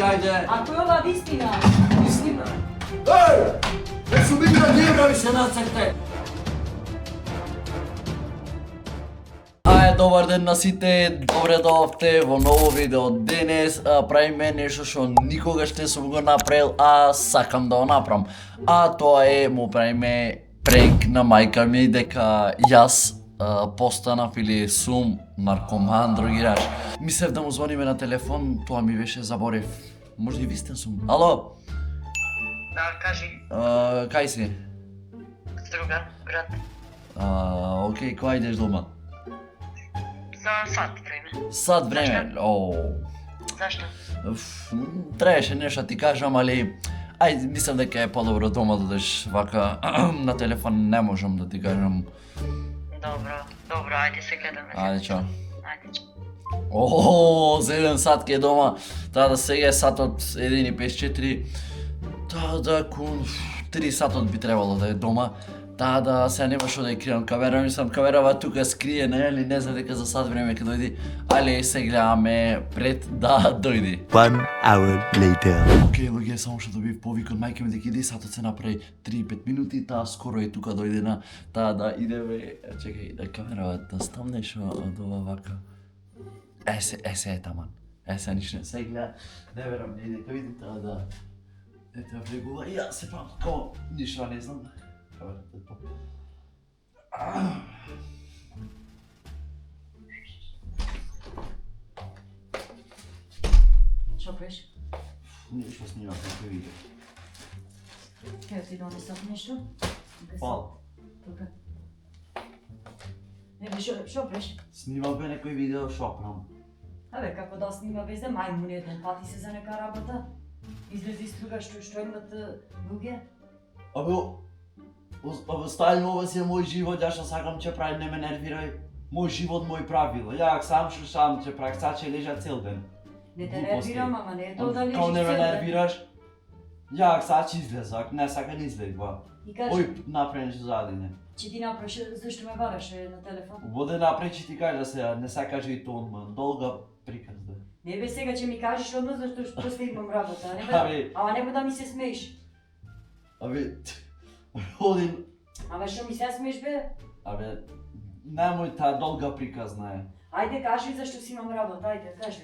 ајде. Ако е ова вистина? Истина. Еј! Не сум игра, ние брави се нацрте. Добар ден на сите, добре дојавте во ново видео. Денес правиме нешто што никогаш не сум го направил, а сакам да го направам. А тоа е, му правиме пренк на мајка ми дека јас постанав или сум наркоман, другираш. Мислев да му звониме на телефон, тоа ми беше заборев. Може и вистин сум. Ало? Да, кажи. Кај си? Друга, град. Окей, кога идеш дома? За сат време. Сат време? Зашто? Требаше нешто ти кажам, али ајде, мислам дека е подобро дома да одеш вака на телефон не можам да ти кажам. Добро, ајде се гледаме. Ајде, чао. Ајде, чао. За 1 сат ке е дома, таа да сега е сатот 1:54, таа да кон 3 сатот би требало да е дома, таа да се нема што да ја кријам камера, мислам камерава тука скриена, или не знам дека за сат време ќе дојди, али се гледаме пред да дојди. 1 hour later. Океј, луѓе, само што добив повик од мајка ми дека иде сатот се направи 3-5 минути, таа скоро е тука дојдена, таа да идеме, чекај, да камерава да стамнеш од ова вака. Се е таман. Се ништо не се гледа. Не верам, не дека види таа да ете влегува. Ја се правам како ништо не знам. Што правиш? Ништо снимам како видео. Кај ти донесав нешто? Пал. Тука. Не бе, што правиш? Снимам бе некој видео шо правам. Абе, како да снима без да мајмуни еден пати се за нека работа? Излези струга што имат луѓе? Абе, стајно ова си е мој живот, ја што сакам ќе правим, не ме нервирај. Мој живот, мој правила. Ја сам што ќе правам, сад ќе лежа цел ден. Не те нервирам, ама не е тоа да лежиш Као не ме цел ден. нервираш? Ја сад ќе излезак, не сака не излегва. И кажи, Ој, направи нешто за адине. че ти направиш, зашто ме бараш на телефон? Воде направи ќе ти кажа сега, не сака кажа и тон, ман. Долга приказ да. Не бе, сега ќе ми кажеш одма зашто после имам работа, а не бе, Абе. ама не бе да ми се смееш. Абе, одим, Ама што ми се смееш бе? абе, немој таа долга приказна е. Ајде кажи зашто си имам работа, ајде, кажи.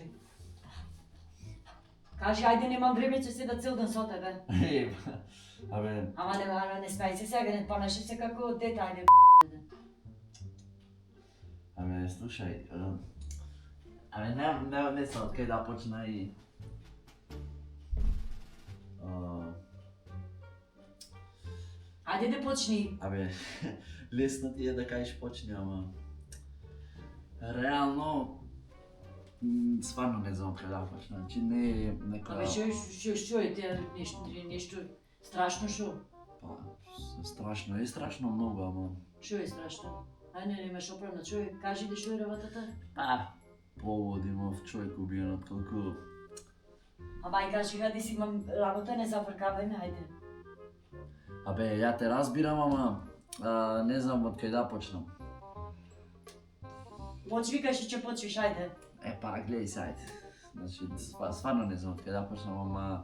Кажи, ајде немам време, ќе седа цел ден со тебе. Абе, Ама не смеј се сега, не понаши се како дете, ајде. абе, слушај, абе, не знам од кај да почна и... Ајде да почни. Абе, лесно ти е да кажеш почни, ама... Реално... Стварно не знам кај да почна, значи не е нека... Абе, што е те нешто страшно шо? Па, страшно е, страшно многу, ама... Што е страшно? Ај не имаш оправна човек, кажи да што е работата? Повод имав човек убиен од колку... Ама ај кажи хаде си имам работа, не зафркавај ме, ајде. Абе, ја те разбирам, ама... не знам од кај да почнам. Почви кажи ќе почвиш, ајде. Гледај сајд. Значи, стварно не знам од кај да почнам, ама...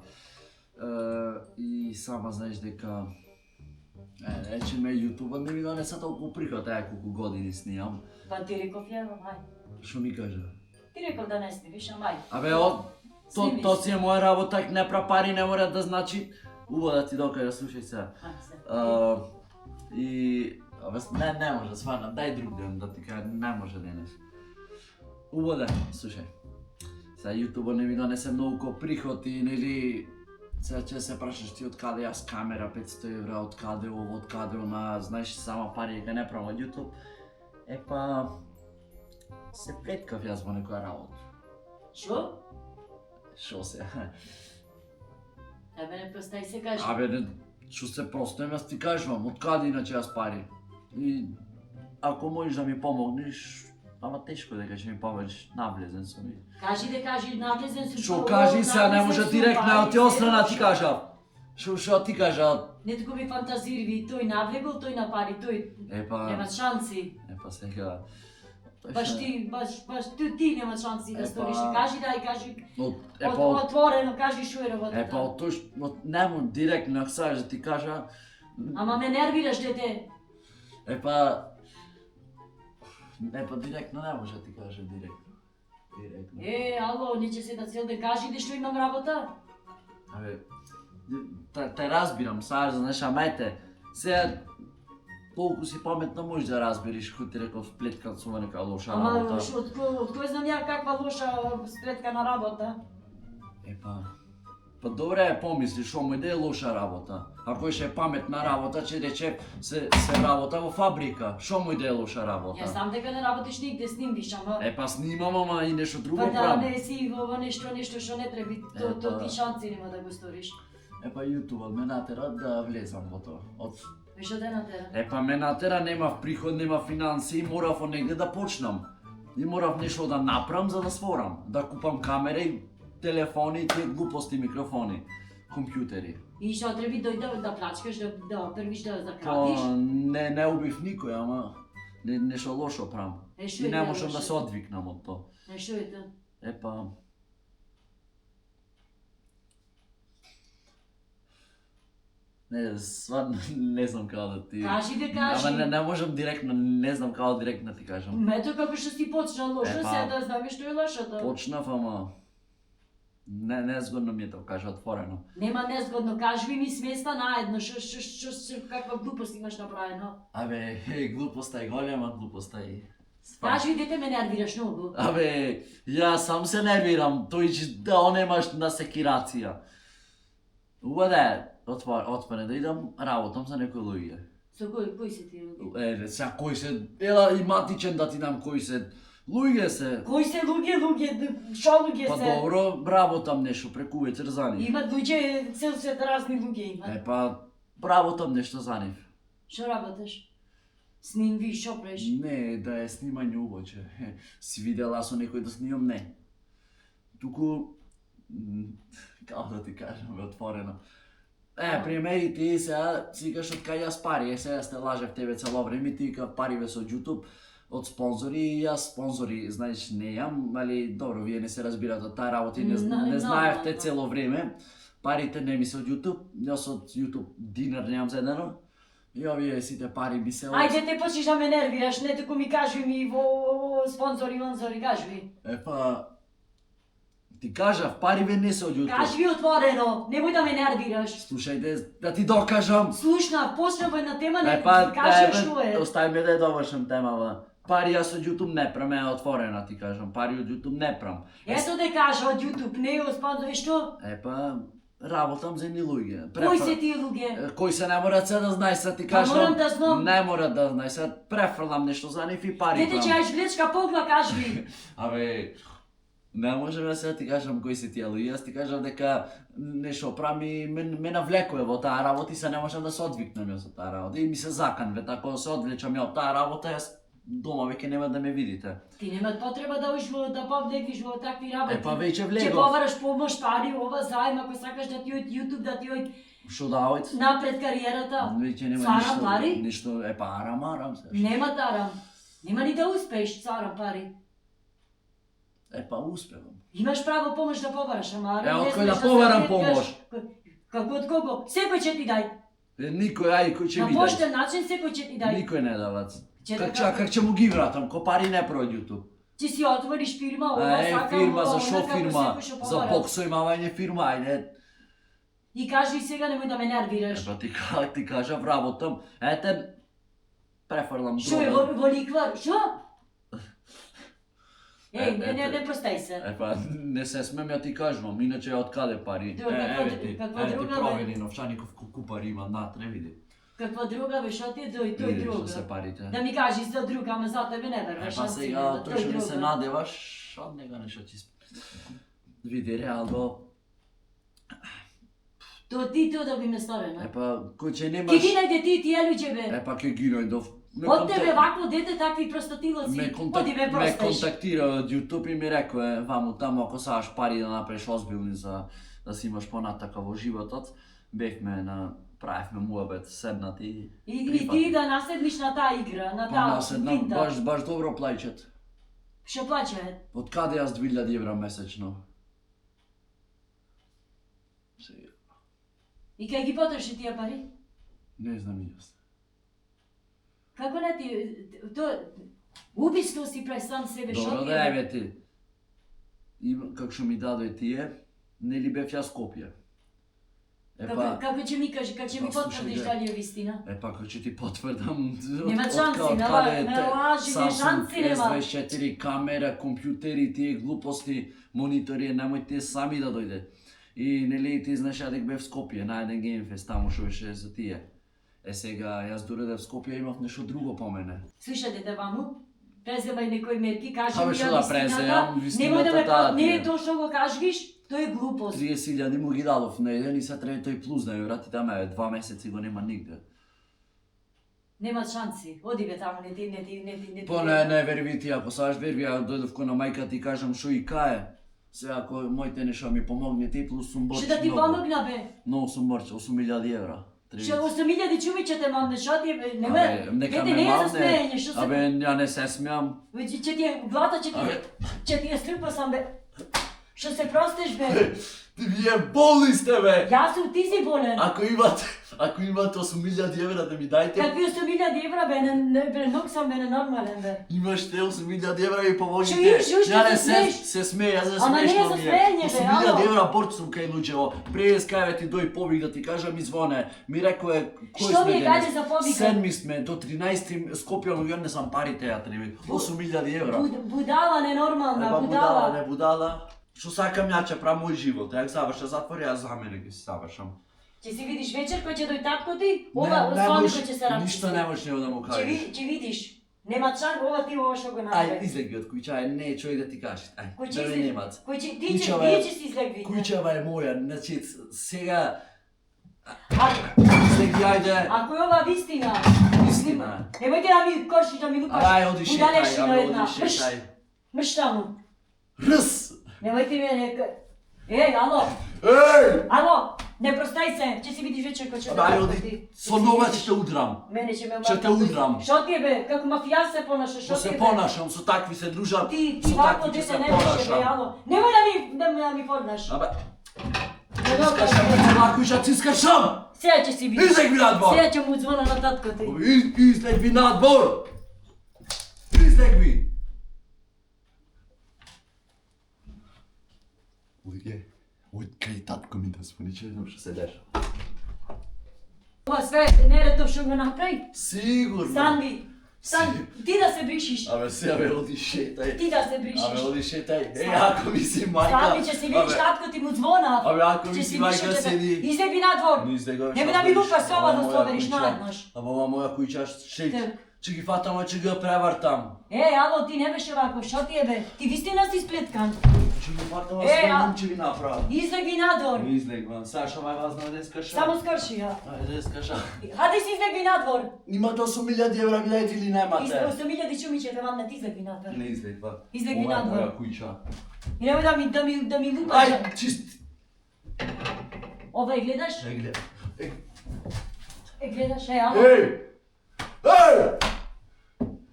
и сама знаеш дека... речеме, YouTube не ми донеса толку приход, колку години снимам. Па ти реков ја, ај. Шо ми кажа? Ти реков да не снимиш, ама ај. Абе, тоа си е моја работа, ако не пра пари не мора да значи... Убаво да ти докажа, слушај сега. И... Абе, не може, стварно, дај друг ден да ти кажа, не може денес. Убаво да, слушај. Сега YouTube не ми донесе многу приход и нели... Сега ќе се прашаш ти од каде јас камера 500 евра, од каде ово, од каде она, знаеш сама пари ка не правам од YouTube. Се преткав јас во некоја работа. Шо? Шо се? Абе не простај се кажи. Абе, што се простем, јас ти кажувам, од каде иначе јас пари. И ако можеш да ми помогнеш, ама тешко дека ќе ми помогнеш, навлезен сум и... Кажи да кажи, навлезен сум. Шо кажи сега, не може директно од ти острана ти кажав. Шо ти кажа? Не тако ми фантазирви, тој навлегол, тој на пари, тој... Епа... Нема шанси. Епа сега... Баш ти нема шанси да сториш. Кажи кажи. Отворено, кажи што е работата. Од тој, нему директно, сакаш да ти кажа. Ама ме нервираш, дете. Директно не може да ти кажа директно. Ало, не ќе се да цел да кажи де што имам работа. Те разбирам, сакаш да знаеш, амете, сега толку си паметна можеш да разбериш, кој ти рекол сплетка со нека лоша работа. Ама од кој знам ја каква лоша сплетка на работа? Па добре, помисли, шо му иде лоша работа. Ако еше паметна работа, ќе рече се работа во фабрика. Шо му иде лоша работа? Ја знам дека не работиш нигде, снимиш, ама... Снимам, ама и нешто друго Па да, правам. не си во нешто што не треби, то ти шанси нема да го сториш. YouTube ме натера да влезам во тоа. Што те натера? Ме натера, немав приход, немав финансии, морав од негде да почнам. И морав нешто да направам за да сворам. Да купам камери, телефони, тие глупости, микрофони, компјутери. И што треби да плачкаш, да првиш да крадиш? Не убив никој, ама нешто лошо правам. И не можам да се одвикнам од тоа. Што е тоа? Сварно не знам како да ти... Кажи бе, кажи! Ама не можам директно, не знам како директно да ти кажам. Мето како што си почнал лошо, се да знаме што е лошото. Почнав, ама... Незгодно ми е да кажа отворено. Нема незгодно, кажи ми сместа наедно, каква глупост имаш направено. Глупоста е голема, глупоста е... Кажи, дете ме нервираш многу. Јас сам се нервирам, тој да онемаш на секирација. Уаде, отпане да идам, работам за некои луѓе. Со кои се тие луѓе? Сега кои се, ела и матичен да ти дам кои се. Луѓе се. Кои се луѓе, шо луѓе се? Па добро, работам нешто преку вечер за нив. Имат луѓе, цел свет разни луѓе имат. Работам нешто за нив. Шо работаш? Снимви, шо преш? Не, да е снимање убоче. Си видела со некој да снимам, не. Туку, како да ти кажам, отворено. Примери ти сега, си кажеш од кај јас пари, сега сте лажев тебе цело време, ти кај пари ве со YouTube, од спонзори, и јас спонзори, знаеш, не јам, али добро, вие не се разбирате од таа работа и не знаевте цело време. Парите не ми се од YouTube, јас од YouTube динар немам зедено. И овие сите пари би се... Ајде те почнеш да ме нервираш, не току ми кажи ми во спонзори, кажи ми. Ти кажав, пари ве не се од YouTube. Кажи ми отворено, немој да ме нервираш. Слушајте, да ти докажам. Слушнав, почнав една тема, не кажи што е. Остави ме да ја довршам темава. Пари јас од YouTube не прам, отворено ти кажам, пари од YouTube не прам. Ето да кажа од YouTube, не од спонзори, што? Работам за едни луѓе. Кои се тие луѓе? Кои се не мора се да знаеш, се ти кажам. Морам да знам. Не мора да знаеш, се префрлам нешто за нив и пари. Дете, че јаш глечка погла, кажи ми. Не можам да се ти кажам кои се тие луѓе, јас ти кажам дека нешто прами ме навлекува во таа работа и се не можам да се одвикнам со таа работа и ми се заканве, така да се одвлечам од таа работа, јас дома веќе нема да ме видите. Ти нема потреба да уиш да повдегвиш во такви работи. Веќе влегов. Ќе побараш помош, пари, ова заем, ако сакаш да ти од YouTube, да ти од... Шо да од? Напред кариерата. Веќе нема Царам пари? Ништо, арам се. Нема тарам. Нема ни да успееш, царам пари. Успевам. Имаш право помош да побараш, ама... Од кој да побарам помош? Како од кого? Секој ќе ти дај. Никој, кој ќе ми дај? На поштен начин секој ќе ти дај. Никој не дава. Как ќе му ги вратам, ко пари не про YouTube? Ти си отвориш фирма, ова сакам, фирма, за шо како фирма? секој што За побара. боксоимавање фирма, ајде. И кажи сега, немој да ме нервираш. Ти кажав, работам, ете, префрлам Шо е, друга. во ликвар, шо? Не простај се. Не се смем, ја ти кажувам, иначе од каде пари? Еве ти провери новчаников колку пари има натре, види. Каква друга бе, шо ти е тој Види друга? што се парите. Да ми кажи за друга, ама за тебе не веруваш. Сега, тој што ми се надеваш, од нега нешто ти... Види, реално... Тоа да би ме сторено. Кој ќе Ки немаш... ги најде ти, тие луѓе бе. Ке ги најдов. Од тебе вако дете такви простотилоци, оди ме Ме простеш. контактира од YouTube и ми рекоа, ваму таму ако сакаш пари да направиш озбилни за да си имаш понатака во животот, бевме правевме муабет, седнати И ти да наседниш на таа игра, на таа наседна, финта. баш добро плаќат. Што плаќаат? Од каде јас 2000 евра месечно? Сега, И кај ги потроши тие пари? не знам и јас. Како не ти... Убиство си прави сам себе, шо Добро, ти да е? еве ти. И како што ми дадој тие, нели бев јас Скопје. Како ќе ми кажи, како ќе ми Па, слушај, потврдиш гледај. дали е вистина? Како ќе ти потврдам. Нема шанси, не лажи, не шанси нема. S24 камера, компјутери, тие глупости, монитори, немојте сами да дојде. И нели ти знаеш дека бев Скопје на еден геймфест таму што беше за тие. Сега јас доредев Скопје имав нешто друго по мене. Слушате те ваму? Преземај некои мерки, кажи Абе, ми што ја да вистината. преземам, вистината Немој да ме таа не ти е. е тоа што го кажеш, тоа е глупост. 30.000 му ги дадов на еден и се треба тој плюс да ми врати таме, 2 месеци го нема нигде. Нема шанси. Оди бе таму, не ти. Па не верви ти, ако саш верви, ја дојдов кон на мајка ти кажам шо и кае. Сега ако моите нешто ми помогне ти плюс сум борч. Што да ти помогна бе? Многу сум борч, 8.000 евра. Што 8.000 чумиче те мамне, што ти е бе? Не Абе, ме, нека не ме е за мамне. смеење, што се... Абе, ја не се смеам. Ќе ти е глата, ќе ти е струпа сам бе. Што се простиш бе? Ти вие болни сте бе! Јас сум, ти си болен. Ако имате 8.000 евра да ми дајте, Какви 8.000 евра бе, не бе, ног сам бе ненормален бе. имаш те 8.000 евра и помогите. Што имаш, уште Ја не се смееш? се смеја, за Ама не е смешно за ми смеење, бе, 8.000 ало. евра борч сум кај луѓево. През кај ти дој побиг да ти кажам и звоне. Ми рекоe кој Што сме ми денес? даде за побига? 7 сме до 13 Скопје, но ја не сам парите ја треба. 8.000 евра. Будала ненормална, Еба будала. не будала. Што сакам ја ќе правам мој живот. Ја заврша затвор, ја за мене ги завршам. Ќе си видиш вечер кој ќе дој татко ти, ова сони кој ќе се рачи. Ништо не можеш него да му кажеш. Ќе видиш. Нема чан, ова ти ова што го Ај, направи. излеги од куќа, не човек да ти каже. Ај, Кој ќе да ме излеги? немат. Кој ќе ти Куќава ќе е- ти ќе си излегви. Куќава е моја, значи сега А излеги ајде. ако е ова вистина, Истина. немојте да ми кошиш, да ми лукаш. Ај, оди шетај, Будалешина абе, една. оди шетај. Мрш таму. Рс! Немојте ми нека. Ало, Еј! ало, не простај се, ќе си видиш вечер кој ќе Абе, ај, оди, со нога ќе те удрам. Мене ќе ме Ќе те удрам. Што ти е бе, како мафијас се понашаш, што Што ти е се бе? понашам, со такви се дружам, Ти со вако такви ќе дете се не беше бе, понашам. ало. Немој да ми форнаш. Абе, Не добро, скашам ти лако и ќе ти скашам! сега ќе си видиш. Излег ми надвор! Сега ќе му звона на татко ти. Излег ми надвор! Излег ми! Ој, кај татко ми да звони, че знам што се деша. Ова све нередов што го направи. Сигурно! Санди, ти да се бришиш. Абе, сега бе, оди шетај. Ти да се бришиш. Абе, оди шетај. Ако ми си мајка. Санди ќе си видиш Абе, татко ти му звона. Абе, ако ми Ќе си видиш мајка што ќе седи. те- Излеги надвор. Не излегуваш. Нема да ми лупаш со ова да словериш наеднаш. Ама ова моја куќа Те- ќе ги фатам, а ќе ги превартам. Ало, ти не беше вако, што ти е бе? Ти вистина си сплеткан. Ќе ги фатам, а а- свој момче ви направам. Излеги надвор. Не излегвам. Саша мај вазна да скаша. Само скрши ја. Ајде скаша. Хаде си излеги надвор. Имате 8.000 евра, ги дајте или немате? 8.000 чумиче те вам не ти излеги надвор. Не излегва. Излеги Ова е надвор. моја куќа. И немој да ми лупаш. Ај, чист. Ова е гледаш? Ај, гледа. Гледаш, ало. Еј! Еј!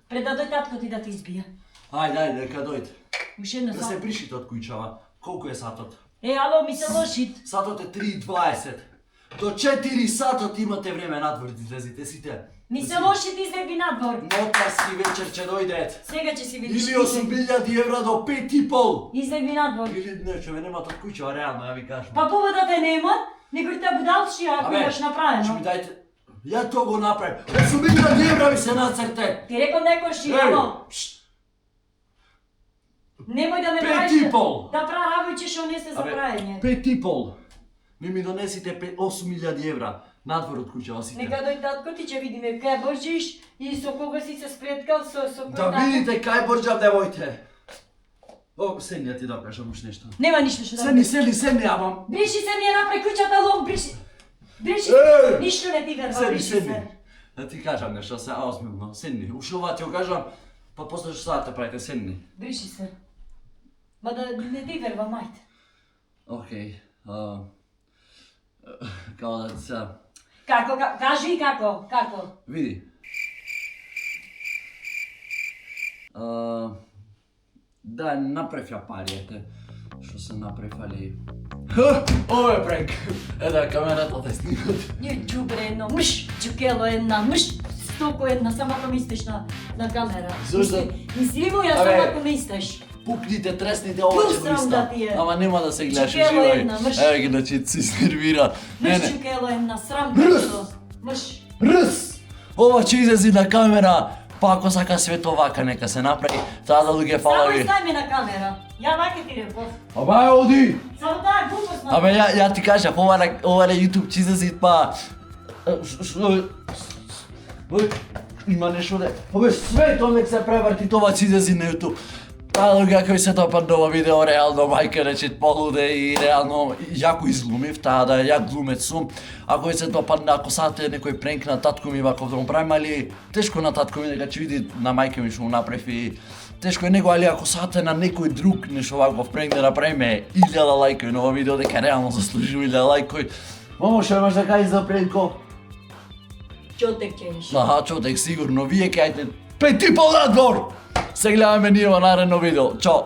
Пред да дој татко ти да те избија. Ајде, нека дојде. Уште едно Да се само. бришите од куќава. Колку е сатот? Ало, ми се лошит. Сатот е 3:20. До 4 сатот имате време надвор да излезите сите. Ми се лошит, излеги надвор. Нотарски вечер ќе дојдет. Сега ќе си видиш. Или 8.000 евра до 5,5. Излеги надвор. Или не, чове немат од куќава, реално, ја ви кажам. Па повода те нема, него те будалшија ако имаш ќе направено. ми дајте. Ја тоа го направив. 8.000 евра ми се нацрте. Ти рекол некој ши, Еј! ало. Немој да ме 5,5. да правиш што не се за праење. 5,5. Ми донесите 8.000 евра. Надвор од куќава сите. Нека дој татко ти ќе видиме кај борџиш и со кого си се спреткал со кој Да видите кај борџав девојте. О, седни ја ти да кажам уште нешто. Нема ништо што да. Седни, ама. Бриши се ми е напред куќата лом, бриши. Бриши. Еј! Ништо не ти верва, Седни, бриши седни. се. Да ти кажам нешто, се озмилно. Седни. Уште ова ти го кажам, па после што сада правите, седни. Бриши се. Ма да не ти верва мајте. Океј. Као да се... Како, кажи како, како. Види. Да, направи ја париете. Што се направи. Ова е пренк. Еда, камерата те снимат. Ние џубре едно мш, џукело една мш, стоко една, само ако мислиш на камера. Зошто? Мисли му ја Абе, само ако мислиш. Пукните, тресните, ова ќе го Срам да ти е. Ама нема да се гледаш Џукело уживај. една, мрш. Еве ги значи се изнервира. Мш џукело една, срам мш. Рс! Ова ќе излези на камера. Па ако сака свето вака, нека се направи. Таа да луѓе Само фалави. издај ме на камера. Ја вака ти реков. Абе, оди! Само таа глупост на. Абе, ја ти кажав, ова на YouTube ќе излези, па... Има нешто де... Абе, свето нек се преврти, това ќе излези на YouTube. Таа луѓе кој се топат ова видео, реално мајка рече полуде и реално јако изглумив, таа да ја глумец сум. Ако се допадне, ако сате некој пренк на татко ми ваков да му правим, али тешко на татко ми дека ќе види на мајка ми што му направи. Тешко е него, али ако сате на некој друг нешто ваков пренк да направиме 1000 лајкови на ова видео, дека реално заслужува 1000 лајкови. Мамо, што имаш да кажеш за пренко? Чотек ćeš. Аха, чотек, сигурно. Вие кајте 5,5 надвор! Се гледаме ние во наредно видео. Чао!